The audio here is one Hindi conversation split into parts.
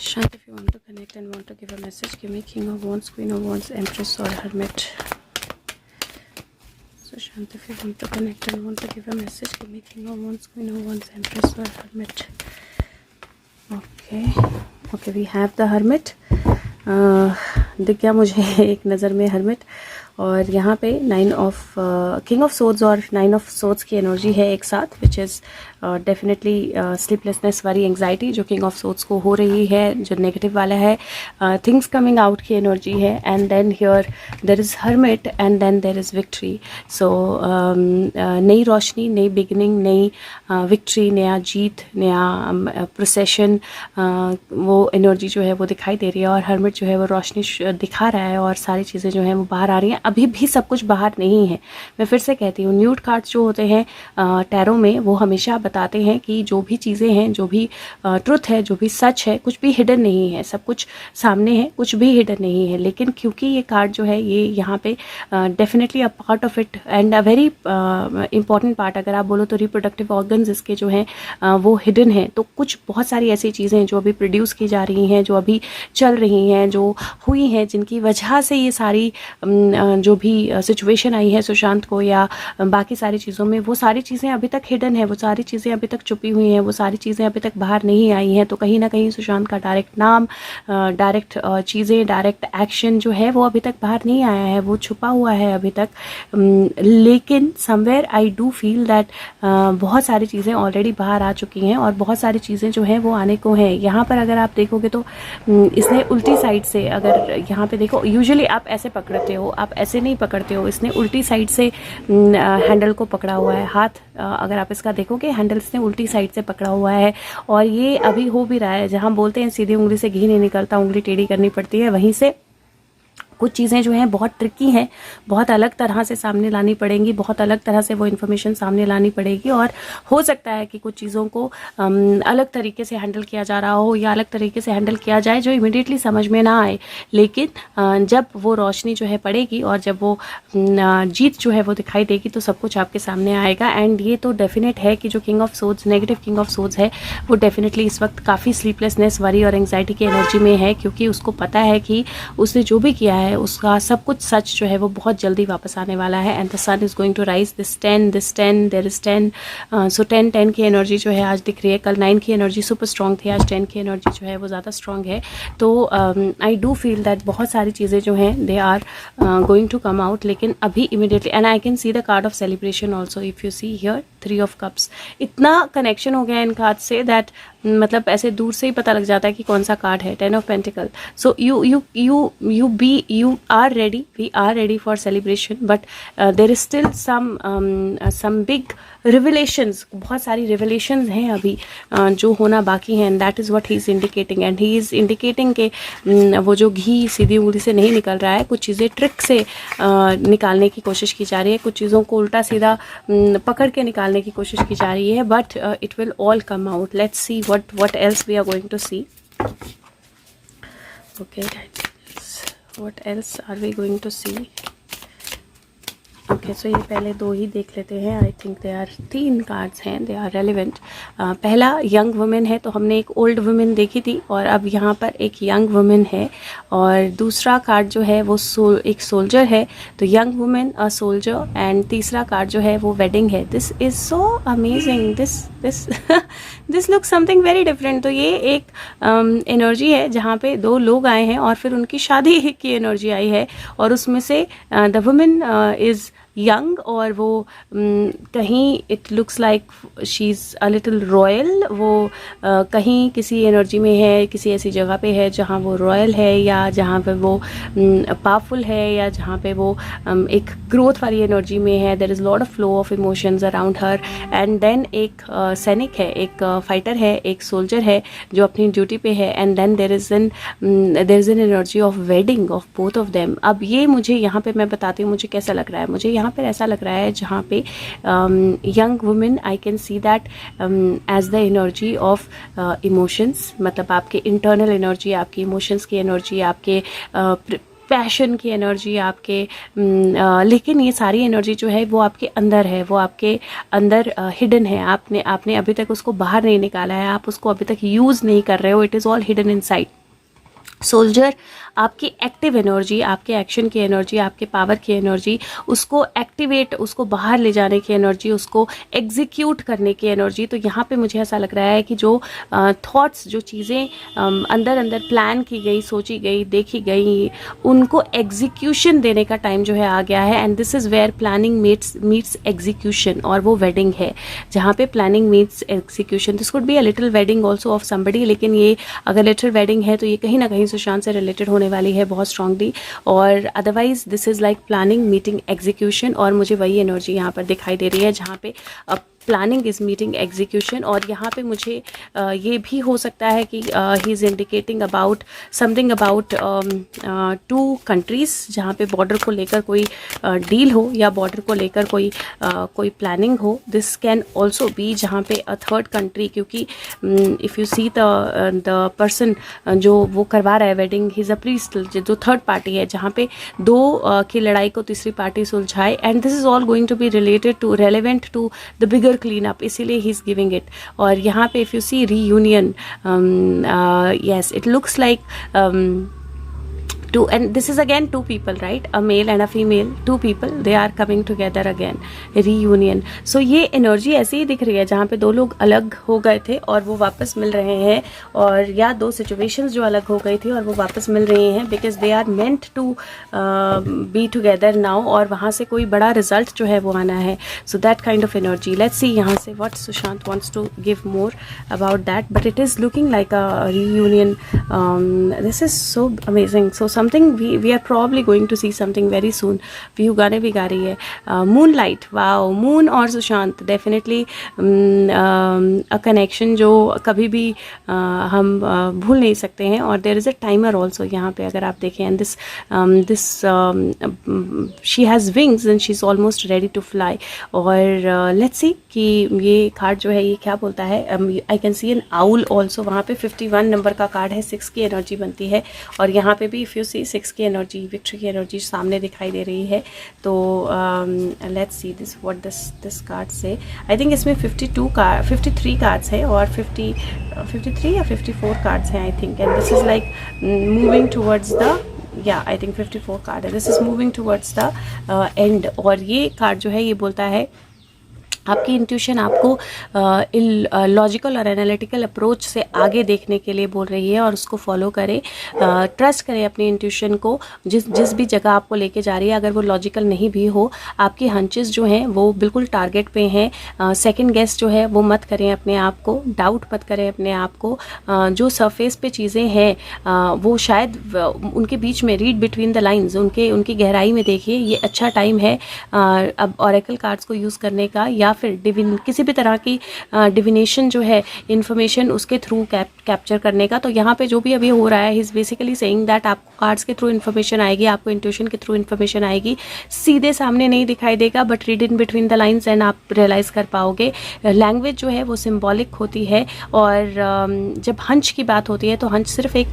Shant, if you want to connect and want to give a message, give me King of Wands, Queen of Wands, Empress or Hermit. So Shant, if you want to connect and want to give a message, give me King of Wands, Queen of Wands, Empress or Hermit. Okay, we have the Hermit. दिख गया मुझे एक नज़र में हर्मिट, और यहाँ पे किंग ऑफ सोर्ड्स और 9 ऑफ सोर्ड्स की एनर्जी है एक साथ, which is definitely sleeplessness, worry anxiety जो किंग ऑफ सोर्ड्स को हो रही है, जो नेगेटिव वाला है, थिंग्स कमिंग आउट की एनर्जी है, and then here there is hermit and then there is victory. So नई रोशनी, नई बिगिनिंग, नई विक्ट्री, नया जीत, नया प्रोसेशन, वो एनर्जी जो है वो दिखाई दे रही है, और हर्मिट जो है वो रोशनी दिखा रहा है, और सारी चीज़ें जो हैं वो बाहर आ रही हैं. अभी भी सब कुछ बाहर नहीं है. मैं फिर से कहती हूँ, न्यूड कार्ड्स जो होते हैं टैरो में, वो हमेशा बताते हैं कि जो भी चीज़ें हैं, जो भी ट्रुथ है, जो भी सच है, कुछ भी हिडन नहीं है, सब कुछ सामने है, कुछ भी हिडन नहीं है. लेकिन क्योंकि ये कार्ड जो है ये यहाँ पे definitely a part of it and a very important part, अगर आप बोलो तो रिप्रोडक्टिव ऑर्गन्स इसके जो हैं वो हिडन है. तो कुछ बहुत सारी ऐसी चीज़ें हैं जो अभी प्रोड्यूस की जा रही हैं, जो अभी चल रही हैं, जो हुई हैं, जिनकी वजह से ये सारी जो भी सिचुएशन आई है सुशांत को या बाकी सारी चीज़ों में, वो सारी चीज़ें अभी तक हिडन है, वो सारी चीज़ें अभी तक छुपी हुई हैं, वो सारी चीज़ें अभी तक बाहर नहीं आई हैं. तो कहीं ना कहीं सुशांत का डायरेक्ट नाम, डायरेक्ट चीज़ें, डायरेक्ट एक्शन जो है वो अभी तक बाहर नहीं आया है, वो छुपा हुआ है अभी तक. लेकिन somewhere I do feel that बहुत सारी चीज़ें ऑलरेडी बाहर आ चुकी हैं, और बहुत सारी चीज़ें जो हैं वो आने को हैं. यहाँ पर अगर आप देखोगे तो इसने उल्टी साइड से, अगर यहाँ पे देखो, यूजुअली आप ऐसे पकड़ते हो, आप ऐसे नहीं पकड़ते हो, इसने उल्टी साइड से हैंडल को पकड़ा हुआ है. हाथ अगर आप इसका देखोगे, हैंडल इसने उल्टी साइड से पकड़ा हुआ है, और ये अभी हो भी रहा है. जहाँ बोलते हैं सीधी उंगली से घी नहीं निकलता, उंगली टेढ़ी करनी पड़ती है, वहीं से कुछ चीज़ें जो हैं बहुत ट्रिकी हैं, बहुत अलग तरह से सामने लानी पड़ेंगी, बहुत अलग तरह से वो इन्फॉर्मेशन सामने लानी पड़ेगी. और हो सकता है कि कुछ चीज़ों को अलग तरीके से हैंडल किया जा रहा हो, या अलग तरीके से हैंडल किया जाए जो इमीडिएटली समझ में ना आए. लेकिन जब वो रोशनी जो है पड़ेगी, और जब वो जीत जो है वो दिखाई देगी, तो सब कुछ आपके सामने आएगा. एंड ये तो डेफिनेट है कि जो king of swords, negative king of swords है, वो डेफिनेटली इस वक्त काफ़ी स्लीपलेसनेस, वरी और एंग्जाइटी की एनर्जी में है, क्योंकि उसको पता है कि उसने जो भी किया है उसका सब कुछ सच जो है वो बहुत जल्दी वापस आने वाला है. And the sun is going to rise. This 10 there is 10. So 10 की एनर्जी जो है आज दिख रही है. कल 9 की एनर्जी सुपर स्ट्रॉन्ग थी, आज 10 की एनर्जी जो है वो ज़्यादा स्ट्रॉन्ग है. तो आई डू फील दैट बहुत सारी चीज़ें जो हैं they are going to come out. लेकिन अभी immediately, and I can see the card of celebration also. If you see here 3 of cups, इतना कनेक्शन हो गया इन कार्ड से दैट मतलब ऐसे दूर से ही पता लग जाता है कि कौन सा कार्ड है. 10 of pentacle. So you are ready, we are ready for celebration, but there is still some big revelations. बहुत सारी revelations हैं अभी जो होना बाकी हैं. and that is what he is indicating. and he is indicating कि वो जो घी सीधी उंगली से नहीं निकल रहा है, कुछ चीज़ें ट्रिक से निकालने की कोशिश की जा रही है, कुछ चीज़ों को उल्टा सीधा पकड़ के निकालने की कोशिश की जा रही है. But it will all come out. let's see what else we are going to see. okay guys, what else are we going to see? Okay, so ये पहले 2 ही देख लेते हैं. I think they are 3 cards हैं, दे आर रेलिवेंट. पहला यंग वुमेन है, तो हमने एक ओल्ड वुमेन देखी थी, और अब यहाँ पर एक यंग वुमेन है. और दूसरा कार्ड जो है वो एक सोल्जर है. तो young women, a soldier. And तीसरा कार्ड जो है वो वेडिंग है. This is so amazing. This look something very different. तो ये एक एनर्जी है जहाँ पे 2 लोग आए हैं, और फिर उनकी शादी की एनर्जी आई है, और उसमें से द वुमेन इज़ यंग, और वो कहीं it looks like she is a little royal. वो कहीं किसी एनर्जी में है, किसी ऐसी जगह पे है जहाँ वो रॉयल है, या जहाँ पे वो पावरफुल है, या जहाँ पे वो एक ग्रोथ वाली एनर्जी में है. There is lot of flow of emotions around her. And then एक सैनिक है, एक फाइटर है, एक सोल्जर है जो अपनी ड्यूटी पे है. And then there is an energy of wedding of both of them. अब ये मुझे यहाँ पे मैं बताती हूँ मुझे कैसा लग रहा है. मुझे यहाँ पर ऐसा लग रहा है जहाँ पे young women, I can see that as the energy of emotions. मतलब आपके इंटरनल एनर्जी, आपकी इमोशंस की एनर्जी, आपके पैशन की एनर्जी आपके, लेकिन ये सारी एनर्जी जो है वो आपके अंदर है, वो आपके अंदर हिडन है। आपने अभी तक उसको बाहर नहीं निकाला है, आप उसको अभी तक यूज़ नहीं कर रहे हो। It is all hidden inside. Soldier, आपकी एक्टिव एनर्जी, आपके एक्शन की एनर्जी, आपके पावर की एनर्जी, उसको एक्टिवेट, उसको बाहर ले जाने की एनर्जी, उसको एग्जीक्यूट करने की एनर्जी। तो यहाँ पे मुझे ऐसा लग रहा है कि जो थॉट्स, जो चीज़ें अंदर अंदर प्लान की गई, सोची गई, देखी गई, उनको एग्जीक्यूशन देने का टाइम जो है आ गया है। And this is where planning meets execution, और वो वेडिंग है जहाँ पे planning meets execution. This could be a little wedding also of somebody, लेकिन ये अगर लिटिल वेडिंग है तो ये कहीं ना कहीं सुशांत से रिलेटेड होने वाली है बहुत स्ट्रांगली। और otherwise this is like planning meeting execution, और मुझे वही एनर्जी यहाँ पर दिखाई दे रही है जहाँ पे प्लानिंग इज़ मीटिंग एग्जीक्यूशन। और यहाँ पे मुझे ये भी हो सकता है कि he is indicating about something about 2 countries, जहाँ पे बॉर्डर को लेकर कोई डील हो या बॉर्डर को लेकर कोई प्लानिंग हो। दिस कैन ऑल्सो बी जहाँ पे अ थर्ड कंट्री, क्योंकि if you see the person जो वो करवा रहा है wedding, he is a priest, जो थर्ड पार्टी है, जहाँ पे 2 की लड़ाई को तीसरी पार्टी सुलझाए। And this is all going to be related to relevant to the bigger clean up, इसीलिए ही इज गिविंग इट। और यहाँ पे if you see reunion, yes, it looks like two, and this is again 2 people, right? A male and a female, 2 people, they are coming together again, reunion. So ये एनर्जी ऐसी ही दिख रही है जहाँ पे 2 लोग अलग हो गए थे और वो वापस मिल रहे हैं, और या 2 सिचुएशंस जो अलग हो गई थी और वो वापस मिल रही हैं, because they are meant to be together now, और वहाँ से कोई बड़ा रिजल्ट जो है वो आना है। So that kind of energy, let's see यहाँ से what Sushant wants to give more about that, but it is looking like a reunion. This is so amazing. So something we are probably going to see something very soon. View गाने भी गा रही है। Moonlight, wow, मून और सुशांत डेफिनेटली अ कनेक्शन जो कभी भी हम भूल नहीं सकते हैं। और there is a timer also यहाँ पे, अगर आप देखें, and this she has wings and she is almost ready to fly. और लेट्स सी कि ये कार्ड जो है ये क्या बोलता है। I can see an owl also, वहाँ पे 51 नंबर का कार्ड है, 6 की एनर्जी बनती है। और यहाँ पे भी इफ़ यू सी 6 की एनर्जी, विक्ट्री की एनर्जी सामने दिखाई दे रही है। तो let's see this what this card say. I think इसमें 53 कार्ड्स है और 53 या 54 कार्ड्स हैं I think, and this is like moving towards the, या आई थिंक 54 कार्ड है, this is moving towards the end. और ये कार्ड जो है ये बोलता है आपकी इंट्यूशन आपको लॉजिकल और एनालिटिकल अप्रोच से आगे देखने के लिए बोल रही है, और उसको फॉलो करें, ट्रस्ट करें अपनी इंट्यूशन को। जिस भी जगह आपको लेके जा रही है, अगर वो लॉजिकल नहीं भी हो, आपकी हंचेस जो हैं वो बिल्कुल टारगेट पे हैं। सेकंड गेस जो है वो मत करें अपने आप को, डाउट मत करें अपने आप को। जो सरफेस पे चीज़ें हैं वो शायद उनके बीच में, रीड बिटवीन द लाइन्स, उनकी गहराई में देखिए। ये अच्छा टाइम है अब ऑरेकल कार्ड्स को यूज़ करने का, या फिर किसी भी तरह की डिविनेशन जो है, इंफॉर्मेशन उसके थ्रू कैप्चर करने का। तो यहाँ पे जो भी अभी हो रहा है, he is basically saying that आपको कार्ड्स के थ्रू इन्फॉर्मेशन आएगी, आपको इंट्यूशन के थ्रू इन्फॉर्मेशन आएगी। सीधे सामने नहीं दिखाई देगा, but read in between the lines and आप रियलाइज़ कर पाओगे। लैंग्वेज जो है वो सिम्बॉलिक होती है, और जब हंच की बात होती है तो हंच सिर्फ एक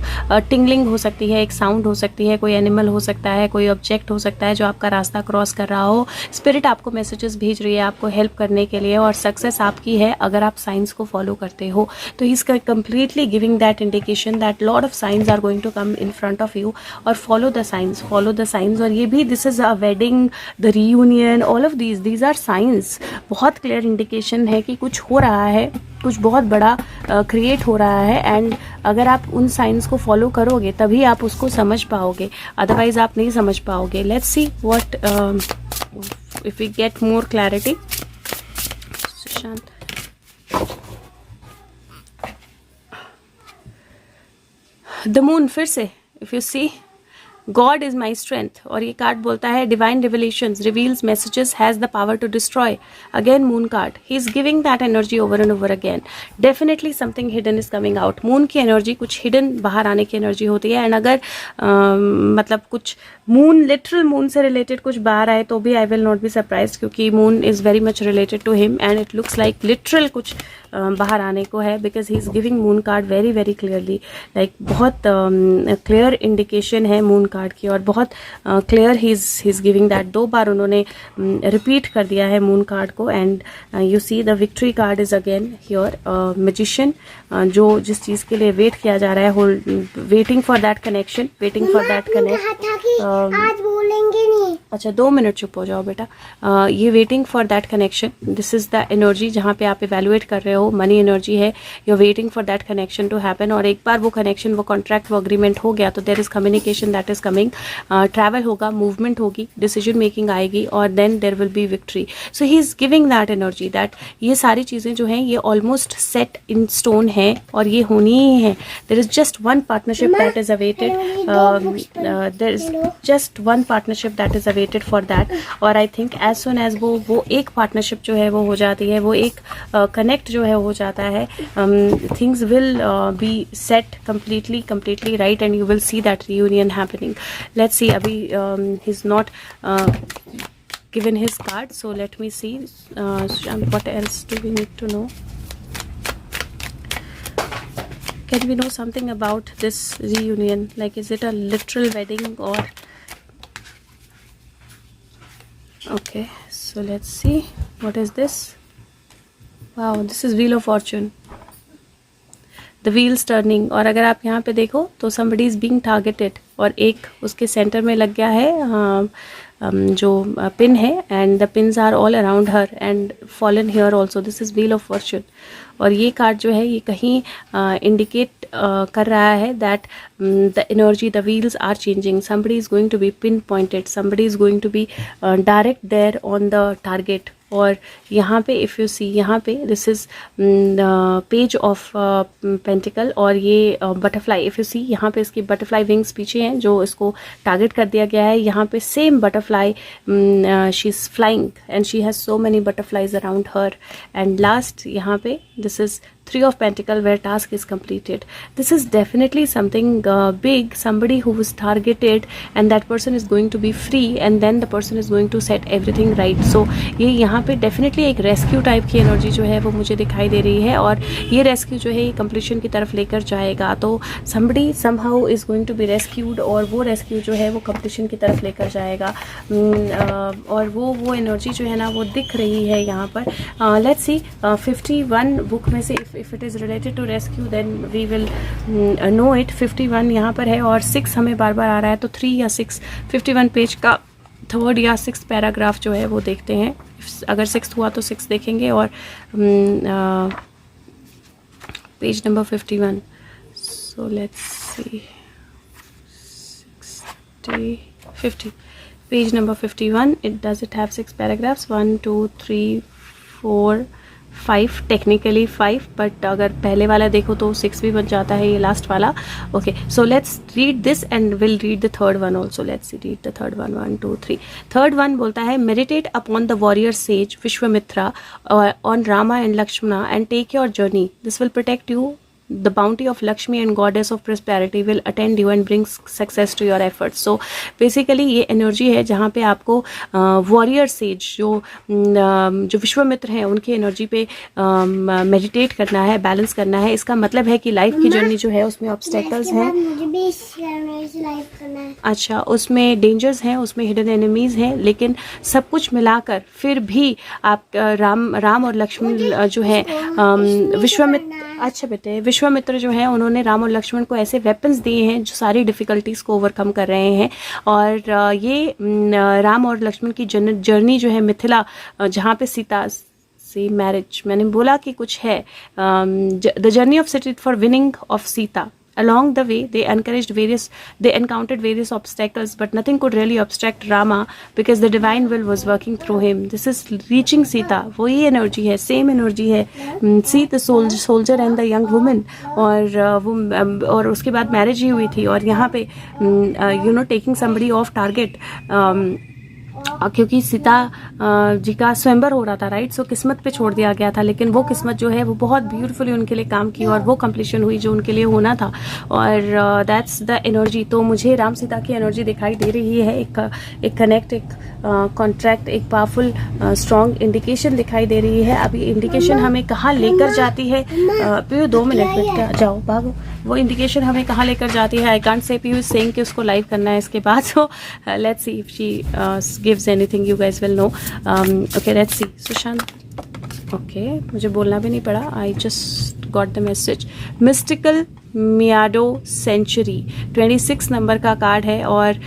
टिंगलिंग हो सकती है, एक साउंड हो सकती है, कोई एनिमल हो सकता है, कोई ऑब्जेक्ट हो सकता है जो आपका रास्ता क्रॉस कर रहा हो। स्पिरिट आपको मैसेजेस भेज रही है आपको हेल्प करने के लिए, और सक्सेस आपकी है अगर आप साइंस को फॉलो करते हो। तो he is completely giving that indication that lot of signs are going to come in front of you, और follow the signs, follow the signs. और ये भी this is a wedding, the reunion, all of these are signs. बहुत क्लियर इंडिकेशन है कि कुछ हो रहा है, कुछ बहुत बड़ा क्रिएट हो रहा है, एंड अगर आप उन साइंस को फॉलो करोगे तभी आप उसको समझ पाओगे, अदरवाइज आप नहीं समझ पाओगे। Let's see what if we get more clarity. The moon फिर से, if you see God is my strength, और ये कार्ड बोलता है divine revelations, reveals messages, has the power to destroy. Again moon card, he is giving that energy over and over again. Definitely something hidden is coming out. Moon की एनर्जी कुछ हिडन बाहर आने की एनर्जी होती है, एंड अगर मतलब कुछ मून, लिटरल मून से रिलेटेड कुछ बाहर आए तो भी I will not be surprise, क्योंकि moon is very much related to him, and it looks like literal कुछ बाहर आने को है, because he is giving moon card very very clearly, like बहुत क्लियर इंडिकेशन है मून कार्ड की, और बहुत clear he is giving that. 2 बार उन्होंने रिपीट कर दिया है मून कार्ड को. And you see the victory card is again here. Magician, जो जिस चीज़ के लिए वेट किया जा रहा है, waiting for that connection, waiting for that connect. आज बोलेंगे नहीं. अच्छा 2 मिनट चुप हो जाओ बेटा. ये waiting for that connection, this is the energy जहाँ पे आप इवेलुएट कर रहे हो. मनी एनर्जी है, you are waiting for that connection to happen. और एक बार वो कनेक्शन, वो कॉन्ट्रैक्ट, वो अग्रीमेंट हो गया तो there is communication that is coming. Travel होगा, मूवमेंट होगी, डिसीजन मेकिंग आएगी, और then there will be victory. So he is giving that energy that ये सारी चीज़ें जो हैं ये ऑलमोस्ट सेट इन स्टोन है, और ये होनी ही है. There is just one partnership that is awaited. There is just one partnership that is awaited for that. और I think as soon as वो एक पार्टनरशिप जो है वो हो जाती है, वो एक कनेक्ट जो है हो जाता है, things will be set completely right, and you will see that reunion happening. Let's see. Abhi he's not given his card, so let me see. What else do we need to know? Can we know something about this reunion? Like, is it a literal wedding or? Okay, so let's see. What is this? Wow, this is Wheel of Fortune. The wheels turning. और अगर आप यहाँ पे देखो तो somebody is being targeted, और एक उसके सेंटर में लग गया है जो पिन है, and the pins are all around her and fallen here also. This is wheel of fortune. और ये कार्ड जो है ये कहीं इंडिकेट कर रहा है that the energy, the wheels are changing. somebody is going to be pinpointed, somebody is going to be direct there on the target. और यहाँ पे इफ़ यू सी, यहाँ पे this is page of pentacle, और ये बटरफ्लाई. इफ़ यू सी यहाँ पे इसकी बटरफ्लाई विंग्स पीछे हैं जो इसको टारगेट कर दिया गया है. यहाँ पे same butterfly, she is flying and she has so many butterflies around her. And last यहाँ पे this is 3 of Pentacles where task is completed. This is definitely something big, somebody who was targeted, and that person is going to be free, and then the person is going to set everything right. So ये यहाँ पे definitely एक rescue type की energy जो है वो मुझे दिखाई दे रही है, और ये rescue जो है ये completion की तरफ लेकर जाएगा. तो somebody somehow is going to be rescued, और वो rescue जो है वो completion की तरफ लेकर जाएगा. और वो energy जो है ना वो दिख रही है यहाँ पर. Let's see 51 बुक में से if it is related to rescue then we will know it. 51 यहाँ पर है, और 6 हमें बार बार आ रहा है, तो 3 या 6, 51 पेज का 3rd या 6th पैराग्राफ जो है वो देखते हैं. अगर 6th हुआ तो 6 देखेंगे, और page number 51. so let's see 50 page number 51. Does it have 6 paragraphs? 1 2 3 4 5, technically 5, but अगर पहले वाला देखो तो 6 भी बन जाता है, ये लास्ट वाला. Okay, so let's read this and will read the 3rd one also. Let's read the 3rd one. 1 2 3. 3rd one बोलता है, meditate upon the warrior sage Vishwamitra on Rama and Lakshmana and take your journey. This will protect you. The bounty of Lakshmi and goddess of prosperity will attend you and bring success to your efforts. So basically ये energy है जहाँ पे आपको warrior sage जो विश्वामित्र हैं उनकी energy पे meditate करना है, balance करना है. इसका मतलब है कि life की journey जो है उसमें obstacles हैं. मुझे भी लाइफ करना है. अच्छा, उसमें dangers हैं, उसमें hidden enemies हैं, लेकिन सब कुछ मिलाकर फिर भी आप राम और लक्ष्मण जो है विश्वामित्र. अच्छा बेटे, विश्वामित्र जो है उन्होंने राम और लक्ष्मण को ऐसे वेपन्स दिए हैं जो सारी डिफ़िकल्टीज़ को ओवरकम कर रहे हैं. और ये राम और लक्ष्मण की जर्नी जो है मिथिला, जहाँ पे सीता से मैरिज, मैंने बोला कि कुछ है, the journey of city for winning of Sita. Along the way, they encountered various obstacles, but nothing could really obstruct Rama because the divine will was working through him. This is reaching Sita. वही energy है, same energy है. See the soldier and the young woman. और उसके बाद मैरिज ही हुई थी, और यहाँ पे taking somebody off target. क्योंकि सीता जी का स्वयंवर हो रहा था, राइट। सो किस्मत पे छोड़ दिया गया था, लेकिन वो किस्मत जो है वो बहुत ब्यूटीफुली उनके लिए काम की और वो कंप्लीशन हुई जो उनके लिए होना था। और दैट्स द एनर्जी। तो मुझे राम सीता की एनर्जी दिखाई दे रही है, एक कनेक्ट, एक कॉन्ट्रैक्ट, एक पावरफुल स्ट्रॉन्ग इंडिकेशन दिखाई दे रही है। अभी इंडिकेशन हमें कहाँ लेकर जाती है, पीयू 2 मिनट में जाओ, भागो। वो इंडिकेशन हमें कहाँ लेकर जाती है, आई कांट से। पीयू सेइंग कि उसको लाइव करना है इसके बाद। So let's see if she gives anything, you guys will know. Okay, let's see. Sushant, okay, मुझे बोलना भी नहीं पड़ा, I just got the message. Mystical meadow century 26 number का कार्ड है और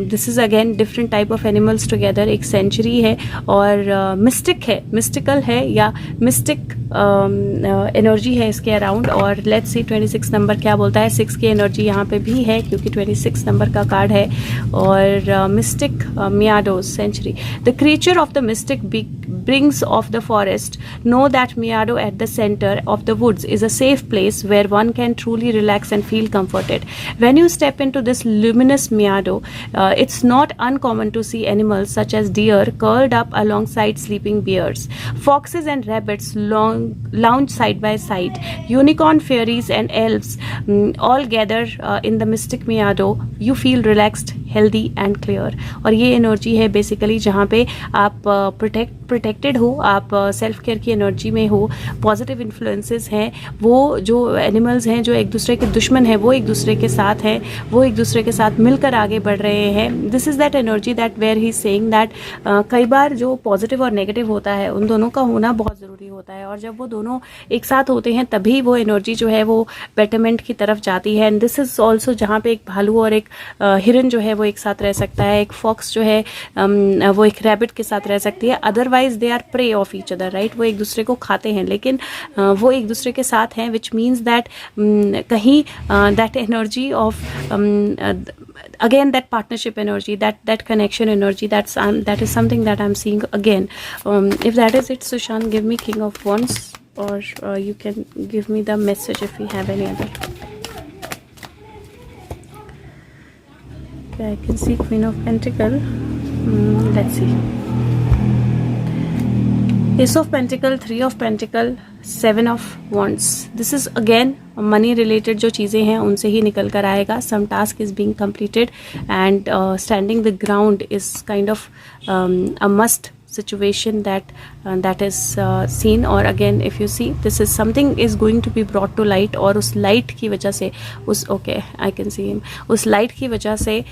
this is again different type of animals together. एक सेंचुरी है और मिस्टिक है, मिस्टिकल है या मिस्टिक एनर्जी है इसके अराउंड। और लेट्स सी 26 नंबर क्या बोलता है। 6 की एनर्जी यहाँ पे भी है क्योंकि 26 नंबर का कार्ड है। और mystic meadow century, the creature of the mystic brings of the forest know that Miado at the center of the woods is a safe place where one can truly relax and feel comforted. When you step into this luminous Miado, it's not uncommon to see animals such as deer curled up alongside sleeping bears. Foxes and rabbits lounge side by side. Unicorn, fairies and elves all gather in the mystic Miado. You feel relaxed, healthy and clear. और ये एनर्जी है बेसिकली जहाँ पे आप प्रोटेक्टेड हो, आप सेल्फ केयर की एनर्जी में हो, पॉजिटिव इन्फ्लुएंसेस हैं। वो जो एनिमल्स हैं जो एक दूसरे के दुश्मन हैं वो एक दूसरे के साथ हैं, वो एक दूसरे के साथ मिलकर आगे बढ़ रहे हैं। This is that energy that where he saying that कई बार जो पॉजिटिव और नेगेटिव होता है उन दोनों का होना बहुत ज़रूरी होता है, और जब वो दोनों एक साथ होते हैं तभी वो एनर्जी जो है वो बेटरमेंट की तरफ जाती है। एंड दिस इज़ ऑल्सो जहाँ पे एक भालू और एक हिरन जो है वो एक साथ रह सकता है, एक फॉक्स जो है वो एक रैबिट के साथ रह सकती है। Otherwise they are prey of each other, right. वो एक दूसरे को खाते हैं, लेकिन वो एक दूसरे के साथ हैं, विच मीन्स दैट कहीं that energy of again that partnership energy, that connection energy, that is something that I'm seeing again. If that is it, Sushant, give me King of Wands, or you can give me the message if you have any other. Okay, I can see Queen of Pentacle. Let's see. Ace of Pentacle, 3 of Pentacle, 7 of Wands. This is again money related जो चीज़ें हैं उनसे ही निकल कर आएगा. Some task is being completed and standing the ground is kind of a must situation that is seen. और again if you see this is something is going to be brought to light, और उस light की वजह से okay I can see him, उस light की वजह से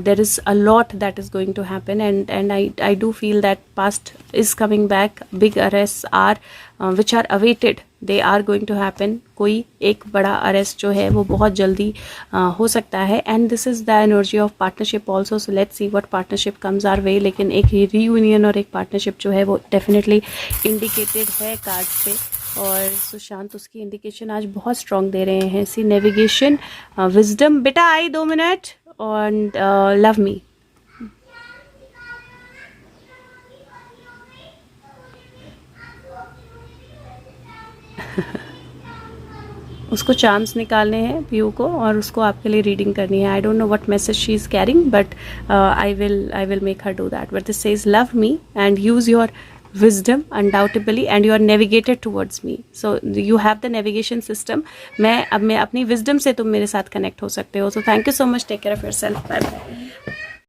there is a lot that is going to happen, and I do feel that past is coming back. Big arrests are which are awaited, they are going to happen. कोई एक बड़ा अरेस्ट जो है वो बहुत जल्दी हो सकता है. And this is the energy of partnership also. So let's see what partnership comes our way. लेकिन एक रीयूनियन और एक पार्टनरशिप जो है वो डेफिनेटली इंडिकेटेड है कार्ड्स पे. और सुशांत उसकी इंडिकेशन आज बहुत स्ट्रॉन्ग दे रहे हैं. सी नेविगेशन, विजडम. बेटा आई 2 मिनट. और लव मी. उसको चार्म्स निकालने हैं पीयू को और उसको आपके लिए रीडिंग करनी है. I don't know what message she is carrying, but I will make her do that. But this says love me and use your wisdom undoubtedly and you are navigated towards me. So you have the navigation system. मैं अपनी wisdom से तुम मेरे साथ connect हो सकते हो. So thank you so much. Take care of yourself. Bye bye.